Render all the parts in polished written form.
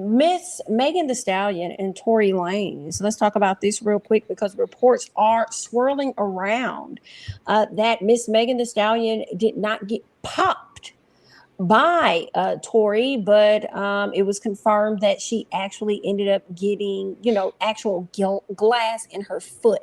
Miss Megan Thee Stallion and Tory Lanez. Let's talk about this real quick because reports are swirling around that Miss Megan Thee Stallion did not get popped by Tory, but it was confirmed that she actually ended up getting, actual glass in her foot.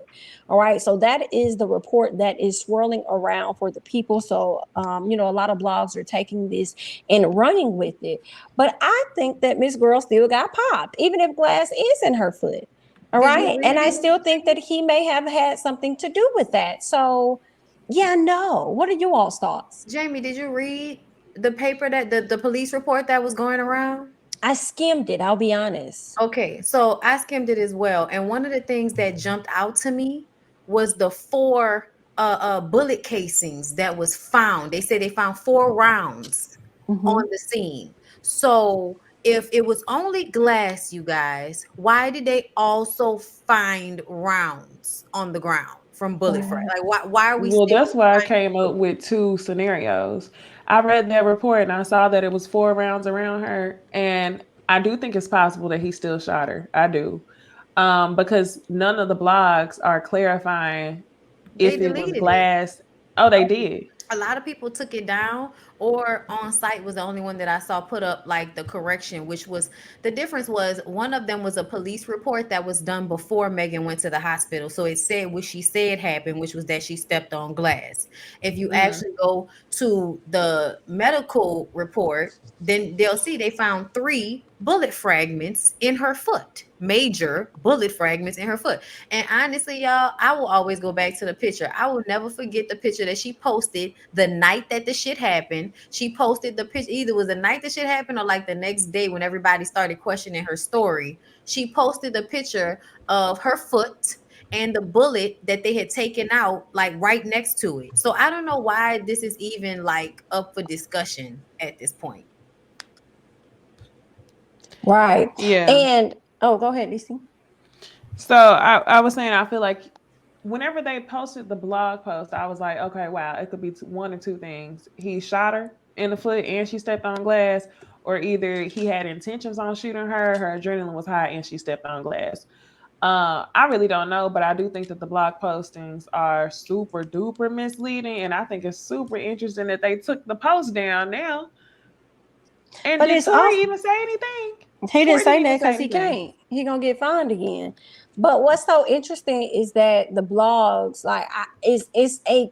All right, so that is the report that is swirling around for the people. So, a lot of blogs are taking this and running with it. But I think that Miss Girl still got popped, even if glass is in her foot. All right, and I still think that he may have had something to do with that. So, yeah, no. What are you all's thoughts? Jamie, did you read the paper that the police report that was going around? I skimmed it, I'll be honest. Okay, so I skimmed it as well. And one of the things that jumped out to me was the 4 bullet casings that was found. They said they found 4 rounds on the scene. So if it was only glass, you guys, why did they also find rounds on the ground from bullet fragments? Like why are we Well, still that's why I came up with 2 scenarios. I read that report and I saw that it was 4 rounds around her, and I do think it's possible that he still shot her. I do. Because none of the blogs are clarifying if it was glass. Oh, they did. A lot of people took it down, or On Site was the only one that I saw put up like the correction, which was the difference was one of them was a police report that was done before Megan went to the hospital. So it said what she said happened, which was that she stepped on glass. If you actually go to the medical report, then they'll see they found 3 bullet fragments in her foot, major bullet fragments in her foot. And honestly, y'all, I will always go back to the picture. I will never forget the picture that she posted the night that the shit happened. She posted the picture, either was the night the shit happened or like the next day when everybody started questioning her story. She posted the picture of her foot and the bullet that they had taken out like right next to it. So I don't know why this is even like up for discussion at this point. Right. Yeah. And go ahead, DC. So I was saying, I feel like whenever they posted the blog post, I was like, okay, wow, it could be one or 2 things. He shot her in the foot and she stepped on glass, or either he had intentions on shooting her, her adrenaline was high and she stepped on glass. I really don't know, but I do think that the blog postings are super duper misleading, and I think it's super interesting that they took the post down now. And did Tory even say anything? He didn't say that because he can't. He gonna get fined again. But what's so interesting is that the blogs, like, it's a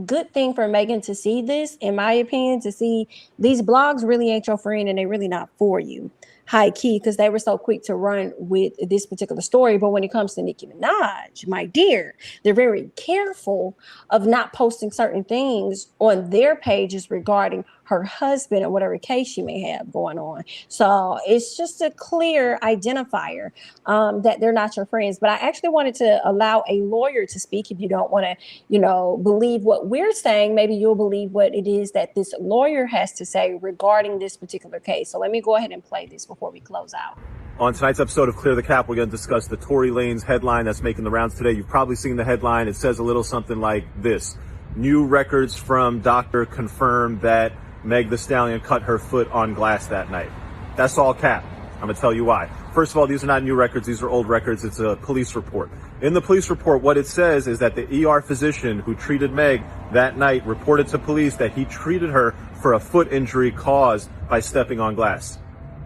good thing for Megan to see this, in my opinion, to see these blogs really ain't your friend and they really not for you. High key, because they were so quick to run with this particular story. But when it comes to Nicki Minaj, my dear, they're very careful of not posting certain things on their pages regarding her husband or whatever case she may have going on. So it's just a clear identifier that they're not your friends. But I actually wanted to allow a lawyer to speak. If you don't want to, believe what we're saying, maybe you'll believe what it is that this lawyer has to say regarding this particular case. So let me go ahead and play this before we close out. On tonight's episode of Clear the Cap, we're going to discuss the Tory Lanez headline that's making the rounds today. You've probably seen the headline. It says a little something like this: new records from doctor confirm that Meg Thee Stallion cut her foot on glass that night. That's all cap. I'm going to tell you why. First of all, these are not new records. These are old records. It's a police report. In the police report, what it says is that the ER physician who treated Meg that night reported to police that he treated her for a foot injury caused by stepping on glass.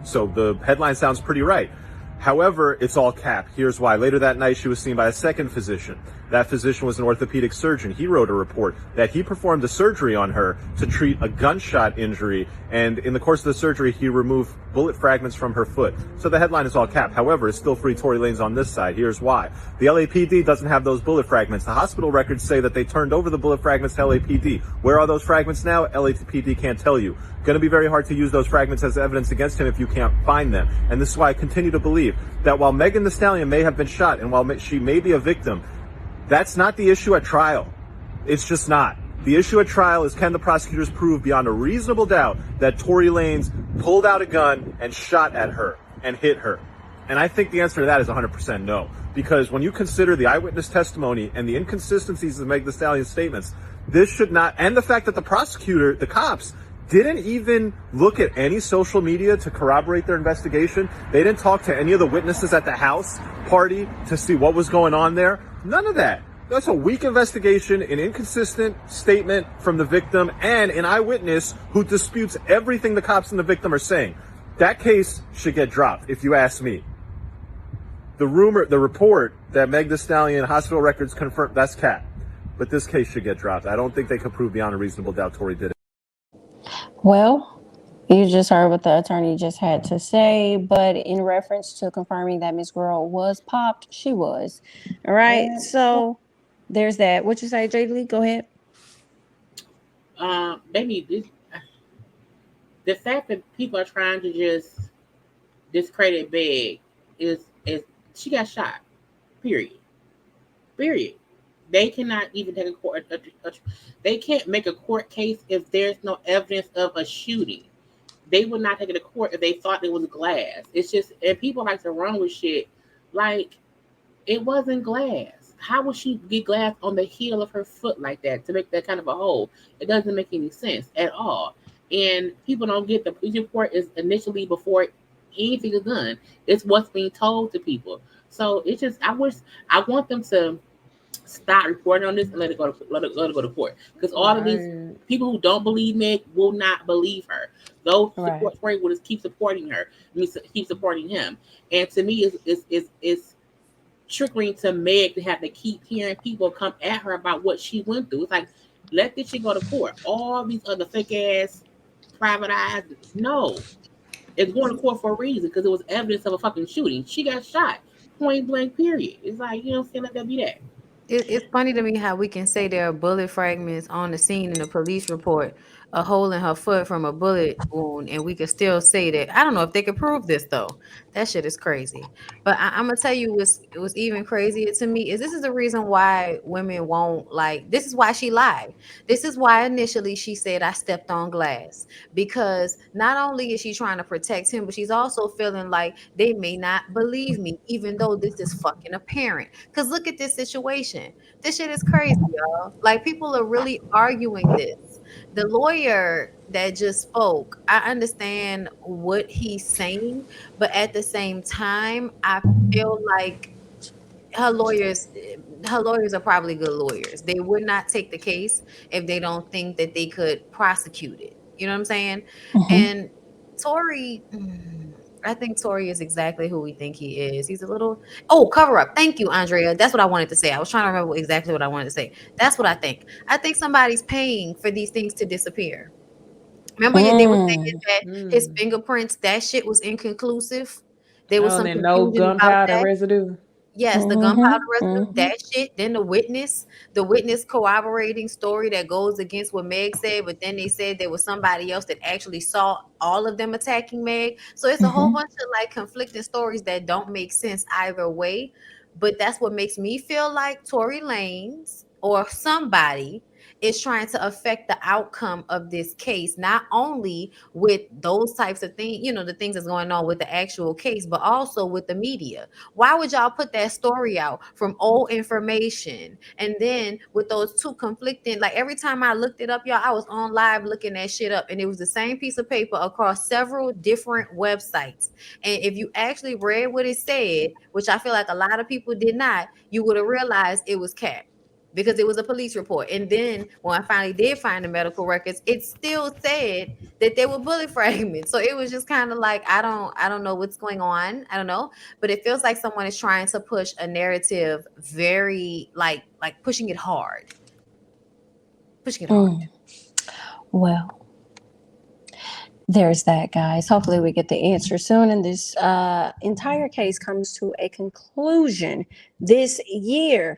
So the headline sounds pretty right. However, it's all cap. Here's why. Later that night, she was seen by a second physician. That physician was an orthopedic surgeon. He wrote a report that he performed a surgery on her to treat a gunshot injury. And in the course of the surgery, he removed bullet fragments from her foot. So the headline is all cap. However, it's still free Tory Lanez on this side. Here's why. The LAPD doesn't have those bullet fragments. The hospital records say that they turned over the bullet fragments to LAPD. Where are those fragments now? LAPD can't tell you. Going to be very hard to use those fragments as evidence against him if you can't find them. And this is why I continue to believe that while Megan Thee Stallion may have been shot and while she may be a victim, that's not the issue at trial. It's just not. The issue at trial is, can the prosecutors prove beyond a reasonable doubt that Tory Lanez pulled out a gun and shot at her and hit her? And I think the answer to that is 100% no. Because when you consider the eyewitness testimony and the inconsistencies of Meg Thee Stallion's statements, this should not, and the fact that the prosecutor, the cops, didn't even look at any social media to corroborate their investigation. They didn't talk to any of the witnesses at the house party to see what was going on there. None of that. That's a weak investigation, an inconsistent statement from the victim, and an eyewitness who disputes everything the cops and the victim are saying. That case should get dropped, if you ask me. The report that Meg Thee Stallion hospital records confirmed, that's cap. But this case should get dropped. I don't think they could prove beyond a reasonable doubt Tory did it. Well, you just heard what the attorney just had to say, but in reference to confirming that Miss Girl was popped, she was. All right, so there's that. What you say, J. Lee? Go ahead. Baby, the fact that people are trying to just discredit Meg is she got shot. Period. They cannot even take a court. They can't make a court case if there's no evidence of a shooting. They would not take it to court if they thought it was glass. It's just, and people like to run with shit like it wasn't glass. How would she get glass on the heel of her foot like that to make that kind of a hole? It doesn't make any sense at all. And people don't get the police report is initially before anything is done. It's what's being told to people. So it's just, I want them to stop reporting on this and let it go to court. Because all of these people who don't believe Meg will not believe her. Those support Tory will just keep supporting her. Keep supporting him. And to me, it's triggering to Meg to have to keep hearing people come at her about what she went through. It's like, let this shit go to court. All these other fake ass private eyes, no. It's going to court for a reason because it was evidence of a fucking shooting. She got shot. Point blank, period. It's like, you know what I'm saying? Let that be that. It's funny to me how we can say there are bullet fragments on the scene in the police report, a hole in her foot from a bullet wound, and we could still say that. I don't know if they could prove this though. That shit is crazy. But I'm gonna tell you it was even crazier to me is this is the reason why women won't like. This is why she lied. This is why initially she said I stepped on glass, because not only is she trying to protect him, but she's also feeling like they may not believe me, even though this is fucking apparent. Because look at this situation. This shit is crazy, y'all. Like people are really arguing this. The lawyer that just spoke, I understand what he's saying, but at the same time, I feel like her lawyers are probably good lawyers. They would not take the case if they don't think that they could prosecute it. You know what I'm saying? And Tory, I think Tory is exactly who we think he is. He's a little cover up. Thank you, Andrea. That's what I wanted to say. I was trying to remember exactly what I wanted to say. That's what I think. I think somebody's paying for these things to disappear. Remember, they were saying that his fingerprints, that shit was inconclusive. There was some and confusion no gunpowder about that. residue. Yes, the gunpowder residue, that shit. Then the witness corroborating story that goes against what Meg said, but then they said there was somebody else that actually saw all of them attacking Meg. So it's a whole bunch of like conflicting stories that don't make sense either way. But that's what makes me feel like Tory Lanez or somebody is trying to affect the outcome of this case, not only with those types of things, you know, the things that's going on with the actual case, but also with the media. Why would y'all put that story out from old information? And then with those two conflicting, like every time I looked it up, y'all, I was on live looking that shit up, and it was the same piece of paper across several different websites. And if you actually read what it said, which I feel like a lot of people did not, you would have realized it was cap, because it was a police report. And then when I finally did find the medical records, it still said that there were bullet fragments. So it was just kind of like, I don't know what's going on. I don't know. But it feels like someone is trying to push a narrative very like pushing it hard. Pushing it hard. Well, there's that, guys. Hopefully we get the answer soon, and this entire case comes to a conclusion this year.